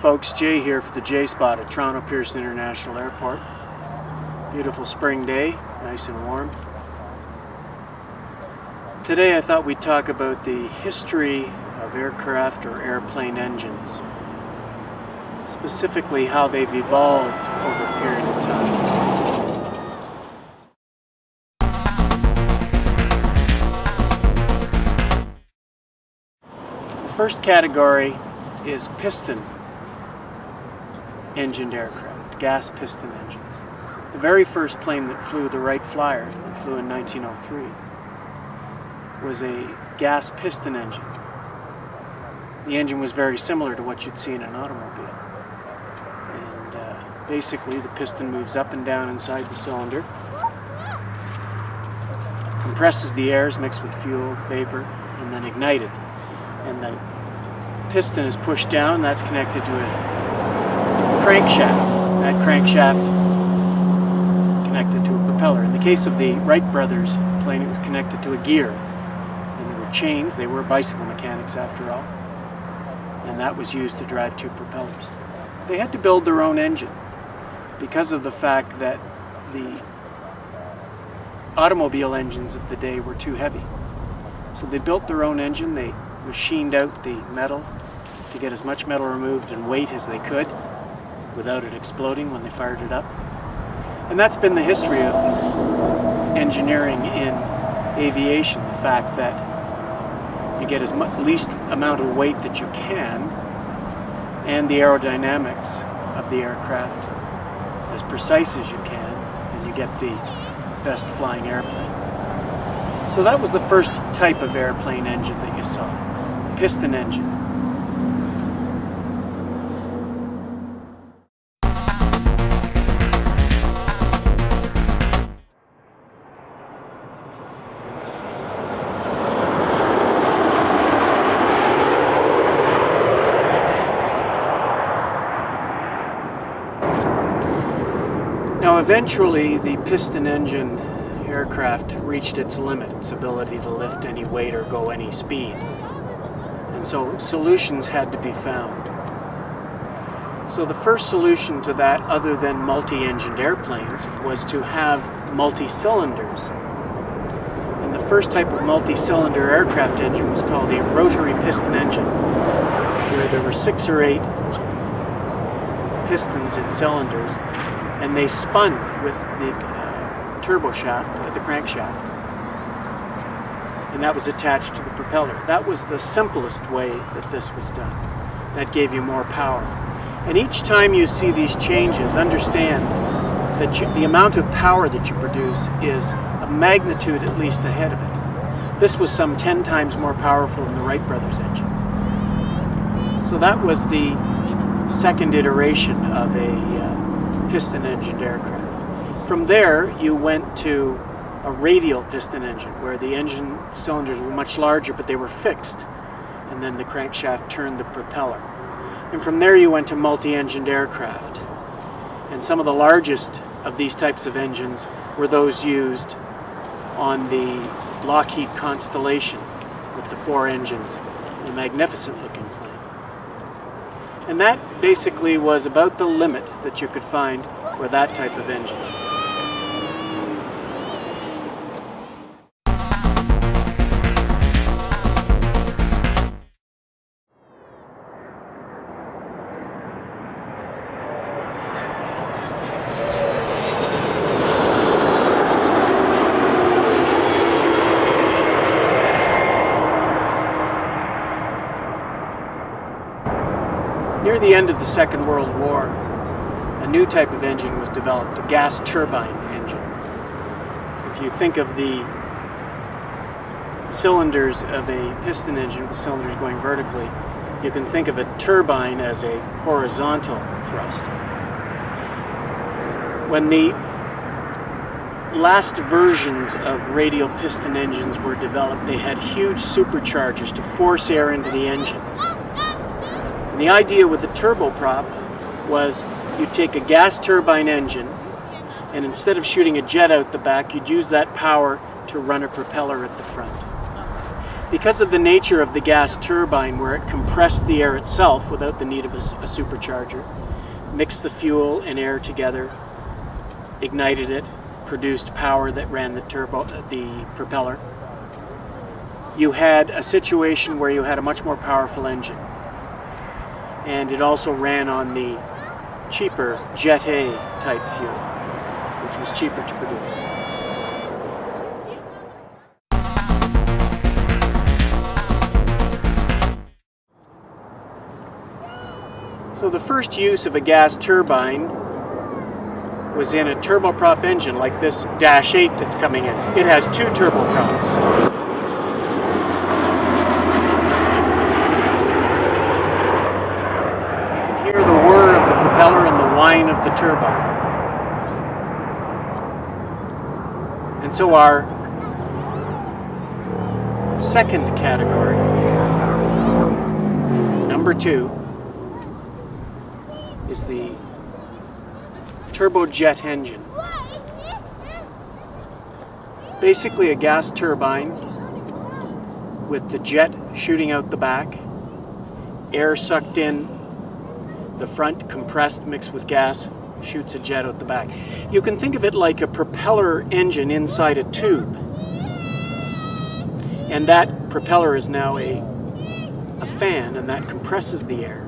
folks, Jay here for the J Spot at Toronto Pearson International Airport. Beautiful spring day, nice and warm. Today I thought we'd talk about the history of aircraft or airplane engines, specifically how they've evolved over a period of time. The first category is piston engined aircraft, gas piston engines. The very first plane that flew, the Wright Flyer, that flew in 1903, was a gas piston engine. The engine was very similar to what you'd see in an automobile. And basically the piston moves up and down inside the cylinder, compresses the air, is mixed with fuel, vapor, and then ignited. And the piston is pushed down, that's connected to a crankshaft. That crankshaft connected to a propeller. In the case of the Wright brothers plane, it was connected to a gear. And there were chains, they were bicycle mechanics after all. And that was used to drive two propellers. They had to build their own engine because of the fact that the automobile engines of the day were too heavy. So they built their own engine, they machined out the metal to get as much metal removed and weight as they could without it exploding when they fired it up. And that's been the history of engineering in aviation, the fact that you get as least amount of weight that you can and the aerodynamics of the aircraft as precise as you can, and you get the best flying airplane. So that was the first type of airplane engine that you saw, piston engine. Now eventually the piston engine aircraft reached its limit, its ability to lift any weight or go any speed. And so solutions had to be found. So the first solution to that, other than multi-engined airplanes, was to have multi-cylinders. And the first type of multi-cylinder aircraft engine was called a rotary piston engine, where there were 6 or 8 pistons in cylinders, and they spun with the turbo shaft, the crankshaft, and that was attached to the propeller. That was the simplest way that this was done. That gave you more power. And each time you see these changes, understand that the amount of power that you produce is a magnitude at least ahead of it. This was some 10 times more powerful than the Wright brothers engine. So that was the second iteration of a piston engined aircraft. From there you went to a radial piston engine, where the engine cylinders were much larger but they were fixed, and then the crankshaft turned the propeller. And from there you went to multi-engined aircraft, and some of the largest of these types of engines were those used on the Lockheed Constellation with the 4 engines, a magnificent looking plane. And that basically was about the limit that you could find for that type of engine. Near the end of the Second World War, a new type of engine was developed, a gas turbine engine. If you think of the cylinders of a piston engine, the cylinders going vertically, you can think of a turbine as a horizontal thrust. When the last versions of radial piston engines were developed, they had huge superchargers to force air into the engine. And the idea with the turboprop was you'd take a gas turbine engine, and instead of shooting a jet out the back, you'd use that power to run a propeller at the front. Because of the nature of the gas turbine, where it compressed the air itself without the need of a supercharger, mixed the fuel and air together, ignited it, produced power that ran the propeller, you had a situation where you had a much more powerful engine. And it also ran on the cheaper Jet A type fuel, which was cheaper to produce. So the first use of a gas turbine was in a turboprop engine like this Dash 8 that's coming in. It has 2 turboprops. You can hear the whir of the propeller and the whine of the turbine. And so our second category, number 2, is the turbojet engine. Basically a gas turbine with the jet shooting out the back, air sucked in the front, compressed, mixed with gas, shoots a jet out the back. You can think of it like a propeller engine inside a tube. And that propeller is now a fan, and that compresses the air.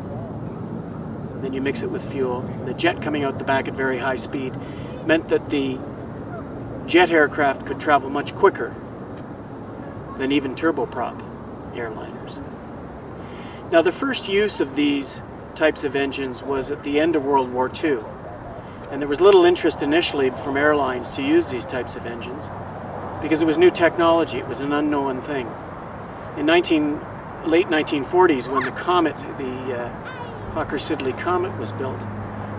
Then you mix it with fuel. The jet coming out the back at very high speed meant that the jet aircraft could travel much quicker than even turboprop airliners. Now, the first use of these types of engines was at the end of World War II. And there was little interest initially from airlines to use these types of engines because it was new technology. It was an unknown thing. In late 1940s, when the comet, the Hawker-Siddeley comet was built,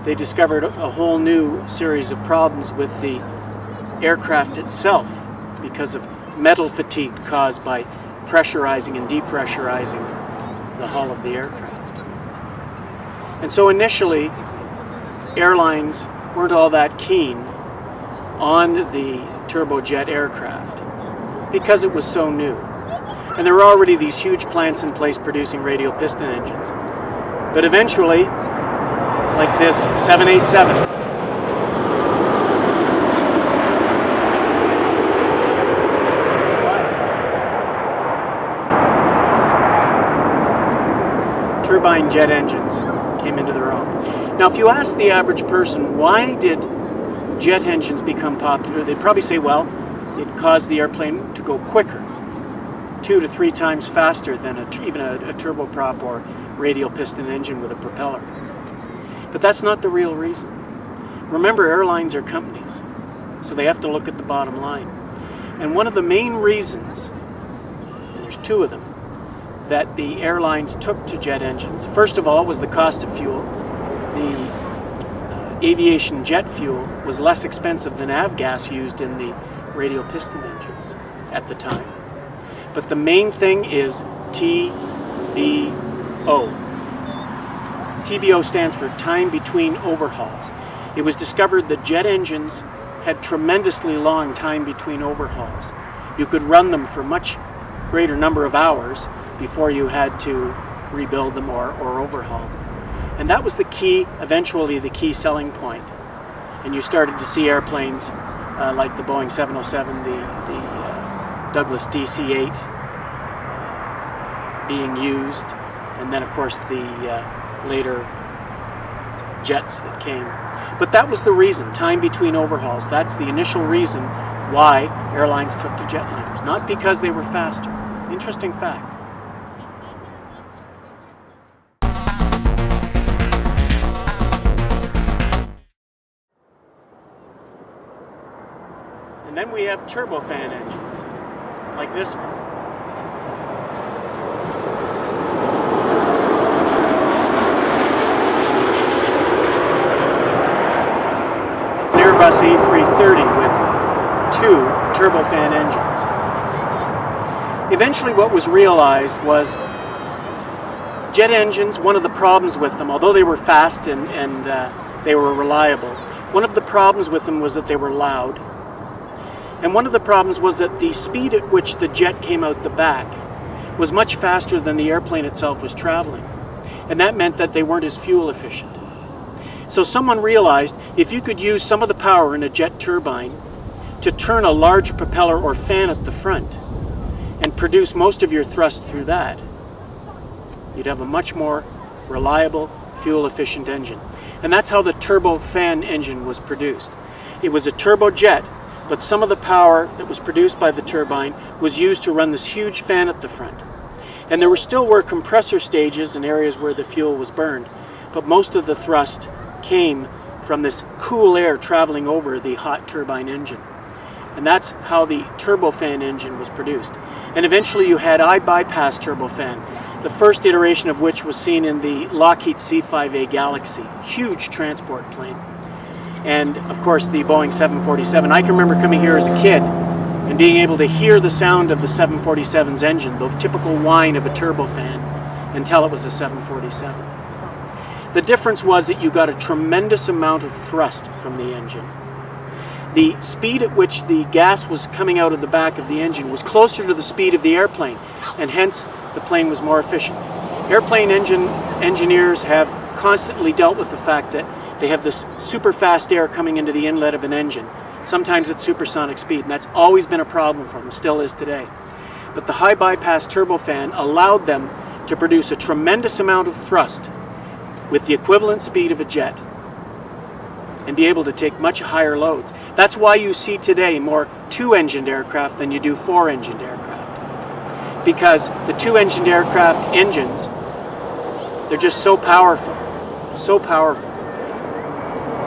they discovered a whole new series of problems with the aircraft itself because of metal fatigue caused by pressurizing and depressurizing the hull of the aircraft. And so initially, airlines weren't all that keen on the turbojet aircraft because it was so new. And there were already these huge plants in place producing radial piston engines. But eventually, like this 787, turbine jet engines came into their own. Now, if you ask the average person, why did jet engines become popular, they'd probably say, well, it caused the airplane to go quicker, 2 to 3 times faster than even a turboprop or radial piston engine with a propeller. But that's not the real reason. Remember, airlines are companies, so they have to look at the bottom line. And one of the main reasons, and there's 2 of them, that the airlines took to jet engines, first of all, was the cost of fuel. The aviation jet fuel was less expensive than avgas used in the radial piston engines at the time. But the main thing is TBO. TBO stands for time between overhauls. It was discovered that jet engines had tremendously long time between overhauls. You could run them for much greater number of hours before you had to rebuild them or overhaul them. And that was the key, eventually the key selling point. And you started to see airplanes like the Boeing 707, the Douglas DC-8 being used, and then of course the later jets that came. But that was the reason, time between overhauls. That's the initial reason why airlines took to jetliners, not because they were faster. Interesting fact. And then we have turbofan engines, like this one. It's an Airbus A330 with 2 turbofan engines. Eventually what was realized was jet engines, one of the problems with them, although they were fast and they were reliable, one of the problems with them was that they were loud. And one of the problems was that the speed at which the jet came out the back was much faster than the airplane itself was traveling. And that meant that they weren't as fuel efficient. So someone realized if you could use some of the power in a jet turbine to turn a large propeller or fan at the front and produce most of your thrust through that, you'd have a much more reliable, fuel-efficient engine. And that's how the turbofan engine was produced. It was a turbojet, but some of the power that was produced by the turbine was used to run this huge fan at the front. And there still were compressor stages and areas where the fuel was burned, but most of the thrust came from this cool air traveling over the hot turbine engine. And that's how the turbofan engine was produced. And eventually you had I-bypass turbofan, the first iteration of which was seen in the Lockheed C-5A Galaxy, huge transport plane. And of course the Boeing 747. I can remember coming here as a kid and being able to hear the sound of the 747's engine, the typical whine of a turbofan, and tell it was a 747. The difference was that you got a tremendous amount of thrust from the engine. The speed at which the gas was coming out of the back of the engine was closer to the speed of the airplane, and hence the plane was more efficient. Airplane engineers have constantly dealt with the fact that they have this super fast air coming into the inlet of an engine, sometimes at supersonic speed, and that's always been a problem for them, still is today. But the high bypass turbofan allowed them to produce a tremendous amount of thrust with the equivalent speed of a jet and be able to take much higher loads. That's why you see today more two-engined aircraft than you do four-engined aircraft. Because the two-engined aircraft engines, they're just so powerful, so powerful.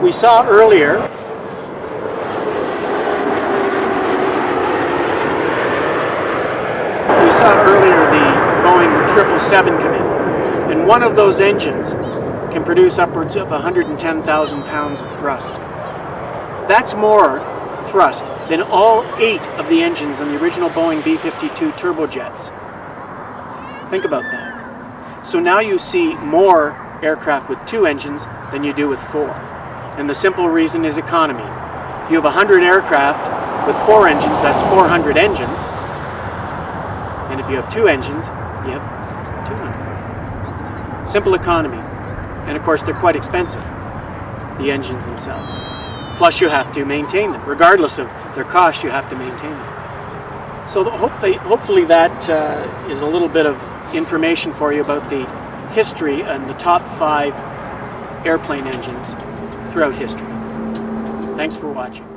We saw earlier the Boeing 777 come in, and one of those engines can produce upwards of 110,000 pounds of thrust. That's more thrust than all 8 of the engines in the original Boeing B-52 turbojets. Think about that. So now you see more aircraft with 2 engines than you do with 4. And the simple reason is economy. If you have 100 aircraft with 4 engines, that's 400 engines. And if you have 2 engines, you have 200. Simple economy. And of course, they're quite expensive, the engines themselves. Plus, you have to maintain them. Regardless of their cost, you have to maintain them. So hopefully that is a little bit of information for you about the history and the top 5 airplane engines throughout history. Thanks for watching.